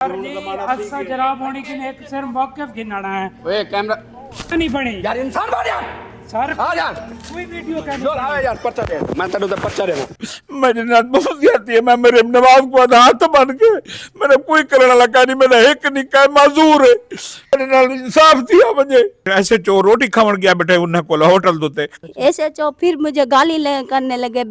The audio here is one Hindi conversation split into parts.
जी असा जनाब होनी कि एक सिर्फ मौक़िफ़ गिनना है। ओए कैमरा नहीं बनी यार इंसान बन यार सर आ यार कोई वीडियो कैमरा जो लावे यार पर्चा दे मैं तेरे उधर पर्चा देना मेरी नात बहुत जाती है। मैं मेरे नवाज को हाथ बन के मेरा कोई करने लगा नहीं। मेरा एक निका माजूर है मेरे नाल इंसाफ दिया मुझे। ऐसे चोर रोटी खावन गया बेटे उन्हें को होटल दोते ऐसे चो फिर मुझे करने लगे।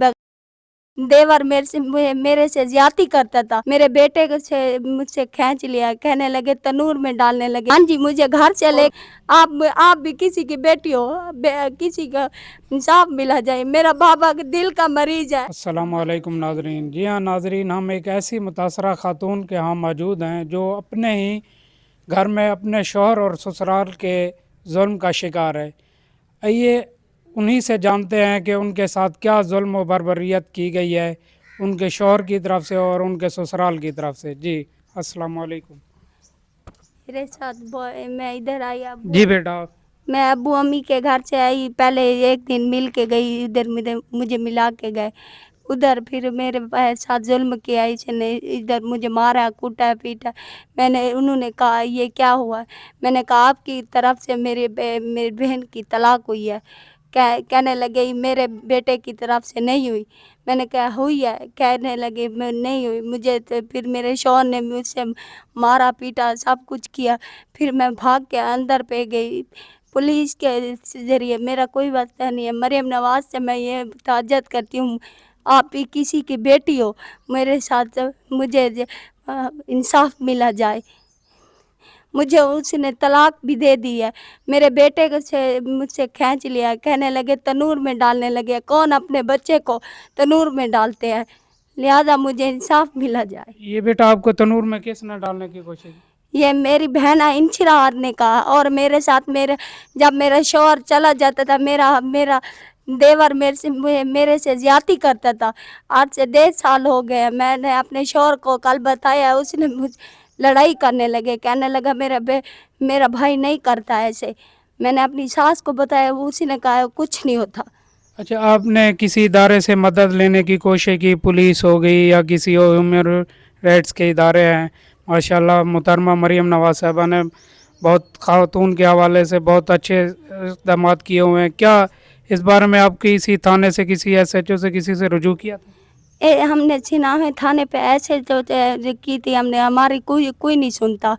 देवर मेरे से ज्यादती करता था। मेरे बेटे को से मुझसे खींच लिया, कहने लगे तनूर में डालने लगे। हाँ जी मुझे घर से ले आप भी किसी की बेटी हो, किसी का इंसाफ मिला जाए। मेरा बाबा के दिल का मरीज है। अस्सलाम वालेकुम नाजरीन। जी हाँ नाजरीन, हम एक ऐसी मुतासरा खातून के यहाँ मौजूद हैं जो अपने ही घर में अपने शौहर और ससुराल के जुल्म का शिकार है। आइए उन्हीं से जानते हैं कि उनके साथ क्या जुल्म व बर्बरियत की गई है उनके शौहर की तरफ से और उनके ससुराल की तरफ से। जी अस्सलाम वालेकुम। मेरे साथ मैं इधर आई जी बेटा। मैं अब्बू अम्मी के घर से आई। पहले एक दिन मिल के गई, इधर मुझे मिला के गए। उधर फिर मेरे साथ जुल्म किया, इसने इधर मुझे मारा कूटा पीटा। उन्होंने कहा ये क्या हुआ। मैंने कहा आपकी तरफ से मेरी बहन की तलाक हुई है। कहने लगे मेरे बेटे की तरफ से नहीं हुई। मैंने कहा हुई है, कहने लगे मैं नहीं हुई। मुझे तो फिर मेरे शौहर ने मुझसे मारा पीटा सब कुछ किया। फिर मैं भाग के अंदर पे गई पुलिस के ज़रिए। मेरा कोई वास्ता नहीं है। मरियम नवाज से मैं ये ताजत करती हूँ, आप भी किसी की बेटी हो, मेरे साथ मुझे इंसाफ मिला जाए। मुझे उसने तलाक भी दे दी है। मेरे बेटे को से मुझसे खींच लिया, कहने लगे तनूर में डालने लगे। कौन अपने बच्चे को तनूर में डालते हैं, लिहाजा मुझे इंसाफ मिला जाए। ये बेटा आपको तनूर में किसने डालने की कोशिश की? ये मेरी बहन इंशिरार ने कहा। और मेरे साथ जब मेरा शौहर चला जाता था, मेरा देवर मेरे से ज्यादती करता था। आज से 1.5 साल हो गए। मैंने अपने शौहर को कल बताया, उसने मुझ लड़ाई करने लगे, कहने लगा मेरा भाई नहीं करता ऐसे। मैंने अपनी सास को बताया, उसने कहा कुछ नहीं होता। अच्छा, आपने किसी इदारे से मदद लेने की कोशिश की? पुलिस हो गई या किसी ह्यूमन राइट्स के इदारे हैं? माशाल्लाह मुहतरमा मरियम नवाज साहबा ने बहुत खातून के हवाले से बहुत अच्छे इक़दाम किए हुए हैं। क्या इस बारे में आप किसी थाने से, किसी SHO से, किसी से रुजू किया था? हमने छिनावे थाने पे ऐसे जो की थी हमने, हमारी कोई नहीं सुनता।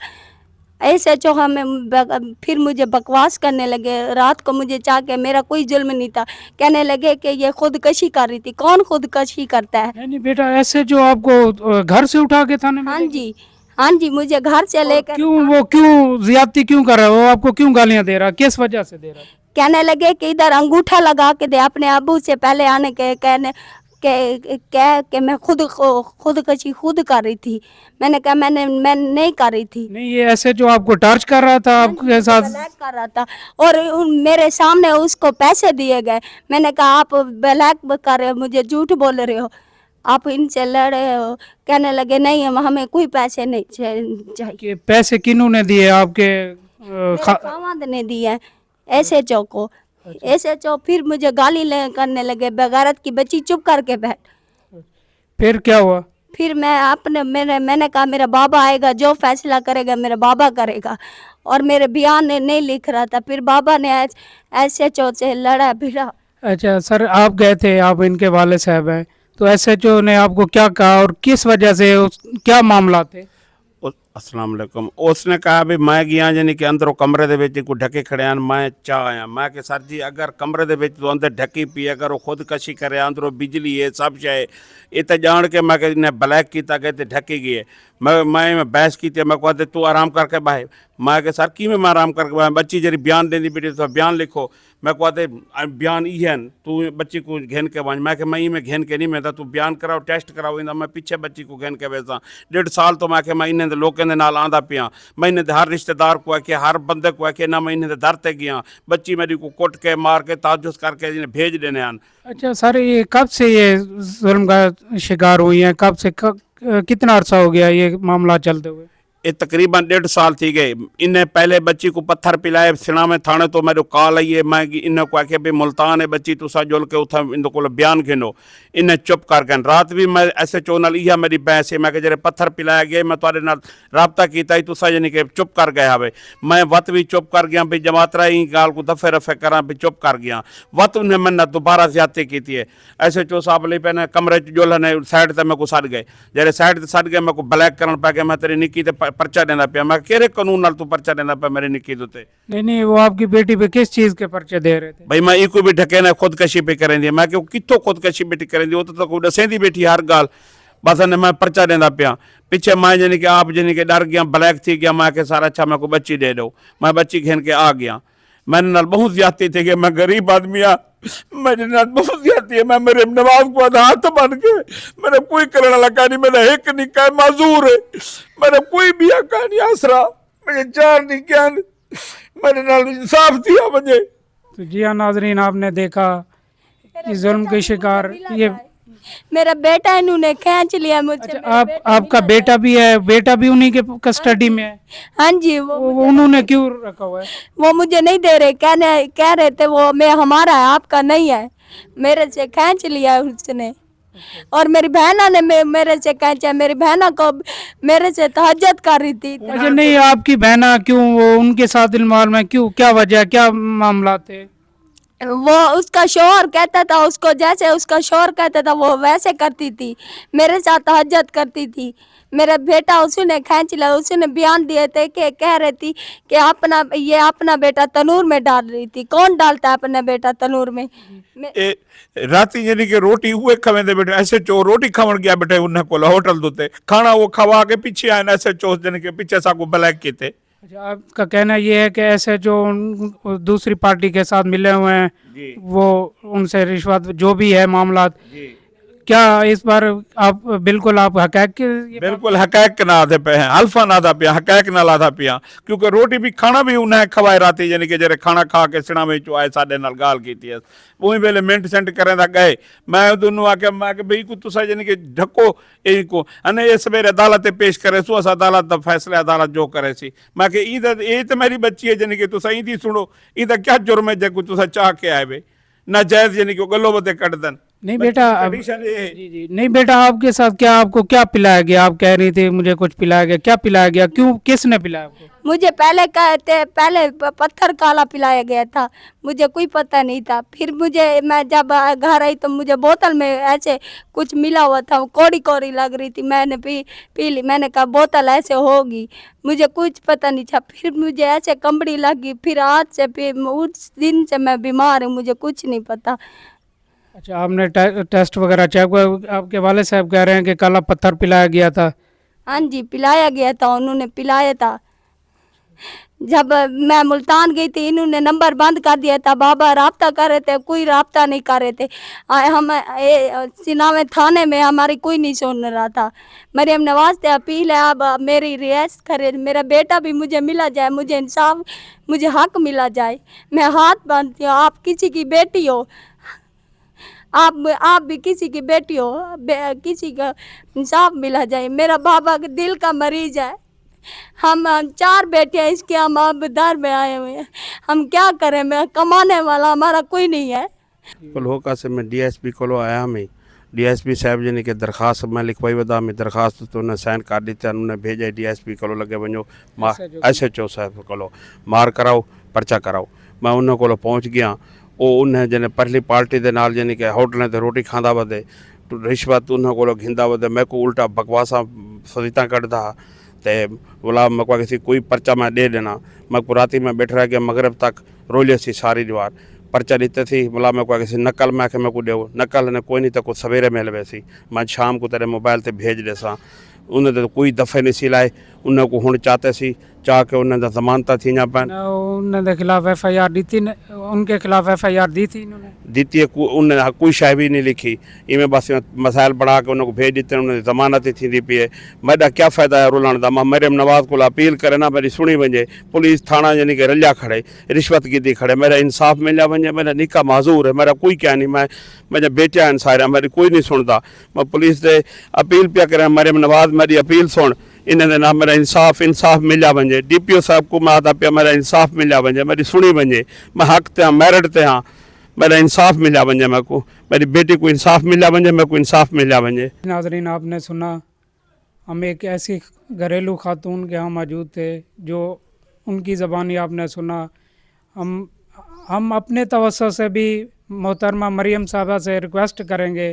ऐसे जो हमें फिर मुझे बकवास करने लगे। रात को मुझे चाह के, मेरा कोई जुल्म नहीं था, कहने लगे कि ये खुदकशी कर रही थी। कौन खुदकशी करता है? नहीं बेटा, ऐसे जो आपको घर से उठा के थाने में? हाँ जी मुझे घर से लेकर। क्यों ज्यादती क्यों कर रहा है वो? आपको क्यों गालियां दे रहा है? किस वजह से दे रहा है? कहने लगे कि इधर अंगूठा लगा के दे, अपने अबू से पहले आने के कहने के मैं खुदकशी खुद कर रही थी। मैंने कहा मैं नहीं कर रही थी। नहीं, ये ऐसे जो आपको टॉर्च कर रहा था, आपके साथ ब्लैक कर रहा था और मेरे सामने उसको पैसे दिए गए। मैंने कहा आप ब्लैक कर रहे हो, मुझे झूठ बोल रहे हो, आप इनसे लड़ रहे हो। कहने लगे नहीं हमें कोई पैसे नहीं चाहिए। पैसे किन्होंने दिए? आपके खामद ने दिए SHO को। SHO फिर मुझे गाली करने लगे, बेगैरत की बच्ची चुप करके बैठ। फिर क्या हुआ? फिर मैंने कहा मेरा बाबा आएगा, जो फैसला करेगा मेरा बाबा करेगा। और मेरे बयान नहीं लिख रहा था। फिर बाबा ने SHO से लड़ा भिड़ा। अच्छा सर, आप गए थे, आप इनके वाले साहब हैं, तो SHO ने आपको क्या कहा और किस वजह से, क्या मामला थे? अस्सलाम वालेकुम। उसने कहा भी मैं गया यानी कि अंदरों कमरे दे विच को ढके खड़े हैं, मैं चाह आया। मैं कि सर जी अगर कमरे दे विच तो अंदर ढकी पी, अगर वो खुदकशी करे, अंदरों बिजली है सब शे, ये तो जान के मैं कि इन्हें ब्लैक किया गया तो ढकी गई है। मैं बहस की, मैं कहते तू आराम करके बाहे। मैं कि सर कि मैं आराम करके बाहे, बच्ची जरी बयान देनी बेटी तो बयान लिखो। मैं कहते बयान ये तू बच्ची को घेन के बन। मैं कि मैं में घेन के नहीं, मैं तू बयान कराओ, टेस्ट कराओ, इंदा मैं पीछे बच्ची को घेन के भेजा। 1.5 साल तो मैं कि मैं इन्हें लोगों के नाल आंदा पिया। मैं इन्हें हर रिश्तेदार को आके, हर बंदे को आके ना मैं इन्हें दर ते गया। बच्ची मेरी को कुट के मार के ताजुस करके इन्हें भेज देने हैं। अच्छा सर, ये कब से ये जुल्म का शिकार हुई हैं? कब से कितना अर्सा हो गया ये मामला चलते हुए? ये तकरीबन 1.5 साल थी गए। इन्हें पहले बच्ची को पत्थर पिलाए सिना में थाने तो मेरे कॉल आई है मैं इन्हें को आखे भी मुल्तान है बच्ची तुसा जुल के उथा इन को बयान गिनो इन्हें चुप करके रात भी मैं ऐसे चो नाल इहा मेरी बहस है मैं जरे पत्थर पिलाया गया मैं तुहाडे नाल राबता कीता ही तुसा यानी कि चुप कर गया हवे मैं वत भी चुप कर गया भी जमातरा ही गाल को दफे रफे करा भी चुप कर गया वत उन्हें मैंने दोबारा ज्यादती की है ऐसे चो साहब ले पैने कमरे जुल ने साइड ते मैं को सड़ गए जरे साइड ते सड़ गए मैं को ब्लैक करन पै गया मैं तेरी निक्की ते पर्चा देना पिया मैं केरे कानून नाल तू पर्चा देना पिया मेरी निक्की ते नहीं वो आपकी बेटी पे किस चीज के पर्चे दे रहे थे? भाई मैं इको भी ढके ने खुदकशी पे करेंदी मैं क्यों कितो खुदकशी बेटी करेंदी वो तो कोई दसेंदी बेटी हर गाल बस ने मैं पर्चा देना पिया पीछे मैं यानी कि आप यानी कि डर गया ब्लैक थी गया मैं के सारा अच्छा मैं को बच्ची दे दो मैं बच्ची घेन के आ गया मैंने नाल बहुत ज्यादती थी कि मैं गरीब आदमी आ मेरे नाल बहुत ज्यादती है मैं मेरे नवाज को हाथ बन के मेरा कोई करने लगा नहीं मेरा एक निका माजूर है मेरा कोई भी आका नहीं आसरा मेरे 4 निका मेरे नाल इंसाफ दिया मुझे। तो जी हाँ नाजरीन आपने देखा कि जुल्म के शिकार ये मेरा बेटा इन्होंने खींच लिया मुझसे। आप आपका बेटा भी है बेटा भी उन्हीं के कस्टडी में है? हाँ जी वो उन्होंने क्यों रखा हुआ है? वो मुझे नहीं दे रहे कह रहे थे वो मैं हमारा है आपका नहीं है मेरे से खींच लिया उसने और मेरी बहना ने मेरे से खींचा मेरी बहना को मेरे से तहज्जुद कर रही थी। अच्छा नहीं आपकी बहना क्यों वो उनके साथ इल्माल में क्यों क्या वजह क्या मामला थे? वो उसका शोहर कहता था उसको जैसे उसका शोहर कहता था वो वैसे करती थी मेरे साथ तहज्जुद करती थी। मेरा बेटा उसने खींच लिया उसने बयान दिए थे कि कह रही थी कि अपना बेटा तनूर में डाल रही थी। कौन डालता है अपना बेटा तनूर में? राती यानी कि रोटी हुए खवेंदे बेटे ऐसे चो रोटी खावन गया बेटे उन्हें को होटल दोते खाना वो खवा के पीछे आए ऐसे चो यानी कि पीछे साको ब्लैक कीते। अच्छा आपका कहना ये है कि ऐसे जो दूसरी पार्टी के साथ मिले हुए हैं वो उनसे रिश्वत जो भी है मामला क्या इस बार आप बिल्कुल आप हकैक बिल्कुल हकैक के ना आधे पे हैं अल्फा ना आधा पिया हकैक ना लाधा पिया क्योंकि रोटी भी खाना भी उन्हें खवाए राती यानी कि जरे खाना खा के सिना में चो आए साडे नाल गाल कीती वही वेले मिंट सेंट करें दा गए मैं दोनों आके मैं के भाई को तुसा यानी कि ढको इनको अने ये सवेरे अदालत पेश करे सो अदालत दा फैसला अदालत जो करे सी मैं के ई तो मेरी बच्ची है यानी कि तुसा ई दी सुनो ई दा क्या जुर्म है जे को तुसा चाह के आए बे ना जायज यानी कि गलो बते कट दन। नहीं बेटा जी नहीं बेटा आपके साथ क्या आपको क्या पिलाया गया? आप कह रही थी मुझे कुछ पिलाया गया क्या पिलाया गया क्यों किसने पिलाया आपको? मुझे पहले पत्थर काला पिलाया गया था मुझे कोई पता नहीं था। फिर मैं जब घर आई तो मुझे बोतल में ऐसे कुछ मिला हुआ था कौड़ी कौड़ी लग रही थी मैंने पी ली मैंने कहा बोतल ऐसे होगी मुझे कुछ पता नहीं था। फिर मुझे ऐसे कंबड़ी लगी फिर आज से फिर उस दिन से मैं बीमार हूँ मुझे कुछ नहीं पता। अच्छा आपने टेस्ट वगैरह चेक आपके वाले साहब कह रहे हैं कि काला पत्थर पिलाया गया था? हाँ जी पिलाया गया था उन्होंने पिलाया था। जब मैं मुल्तान गई थी इन्होंने नंबर बंद कर दिया था बाबा राब्ता कर रहे थे कोई राब्ता नहीं कर रहे थे। हम सिनावे थाने में हमारी कोई नहीं सुन रहा था। मरियम नवाज से अपील है अब मेरी रिहाइश करे मेरा बेटा भी मुझे मिला जाए मुझे इंसाफ मुझे हक मिला जाए। मैं हाथ बांधती हूँ आप किसी की बेटी हो आप भी किसी की बेटी हो किसी का इंसाफ मिला जाए। मेरा बाबा के दिल का मरीज है हम 4 बेटे हैं इसके हम अब दर में आए हुए हैं हम क्या करें मैं कमाने वाला हमारा कोई नहीं है। होका से मैं DSP को आया मैं DSP साहब जी ने के दरखास्त मैं लिखवाई वदा में दरखास्त तो उन्हें साइन कर दी उन्हें भेजा DSP को लगे वनो SHO साहब को मार कराओ पर्चा कराओ मैं उन्होंने को पहुँच गया वो उन्हें जने परली पार्टी दे नाल यानी कि होटलें ते रोटी खांदा वदे रिश्वत उन्होंने को घिंदा वदे मैं को उल्टा बकवासा सदिता कटदा ते बोला मैं को किसी कोई पर्चा मैं दे देना मैं को राती में बैठ रह गया मगरब तक रोलिए सी सारी दीवार पर्चा दी थी बोला मैं को किसी नकल मैं मैं को देव नकल ने कोई नहीं तो कुछ सवेरे मिल वैसी मैं शाम को तेरे मोबाइल ते भेज देसा उन्हें तो कोई दफ़े नहीं सिलाए उन्हें को हुण चाहते सी चाह के उन्हें जमानत थी पैन उनके खिलाफ FIR दी थी उनके खिलाफ FIR दी थी इन्होंने दी थी उन्हें कोई शाय भी नहीं लिखी इवें बस मसाइल बढ़ा के उन्हें भेज दिते उन्हें जमानत ही थी पी है मेरा क्या फ़ायदा है रुलान का मैं मरियम नवाज को अपील करे ना मेरी सुनी वजे पुलिस थाना यानी कि रलिया खड़े रिश्वत की खड़े मेरा इंसाफ मिलिया वजे मेरा निका माजूर है मेरा कोई क्या नहीं मैं मेरे बेटिया आहिनि सारा मेरी कोई नहीं सुनता मैं पुलिस से अपील पिया करें मरियम नवाज मेरी अपील सुन इन्हें दे नाल मेरा इंसाफ मिलिया वञे। DPO साहब को मैं आता पिया मेरा इंसाफ मिलिया वञे, मेरी सुनी वञे, मैं हक़ ते हाँ, मेरिट ते हाँ, मेरा इंसाफ मिलिया वञे, मेरे को मेरी बेटी को इंसाफ मिलिया वञे, मेरे को इंसाफ मिलिया वञे। नाजरीन, आपने सुना, हम एक ऐसी घरेलू खातून के यहाँ मौजूद थे जो उनकी ज़बानी आपने सुना। हम अपने तवज्जो से भी मोहतरमा मरियम साहबा से रिक्वेस्ट करेंगे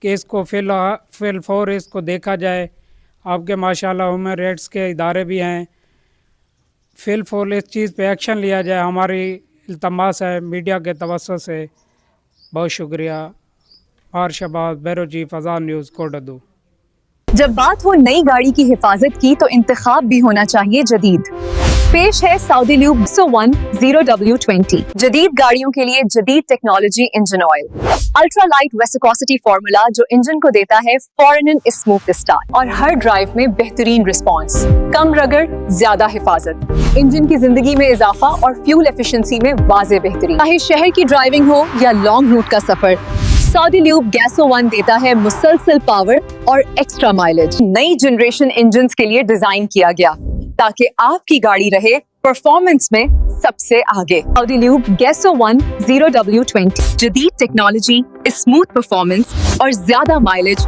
कि इसको फिलफौर इसको देखा जाए। आपके माशाल्लाह ह्यूमन राइट्स के इदारे भी हैं, फिलफौर इस चीज़ पे एक्शन लिया जाए, हमारी इल्तमास है मीडिया के तवज्जो से। बहुत शुक्रिया। R Shahbaz, bureau chief, Azad news, Kot Addu. जब बात हो नई गाड़ी की हिफाजत की तो इंतखाब भी होना चाहिए जदीद। पेश है सऊदी ल्यूब 1 0W20 जदीद गाड़ियों के लिए जदीद technology engine oil, ultra light viscosity formula जो इंजन को देता है फौरन स्मूथ स्टार्ट और हर ड्राइव में बेहतरीन रिस्पॉन्स, कम रगड़, ज्यादा हिफाजत, इंजन की जिंदगी में इजाफा और फ्यूल एफिशिएंसी में वाज़े बेहतरी। चाहे शहर की ड्राइविंग हो या लॉन्ग रूट का सफर, सऊदी ल्यूब गैसो 1 देता है मुसलसल पावर और एक्स्ट्रा माइलेज। नई जनरेशन इंजन्स के लिए डिजाइन किया गया ताकि आपकी गाड़ी रहे परफॉर्मेंस में सबसे आगे। सऊदी ल्यूब गैसो 1 0W20 जदीद टेक्नोलॉजी, स्मूथ परफॉर्मेंस और ज्यादा माइलेज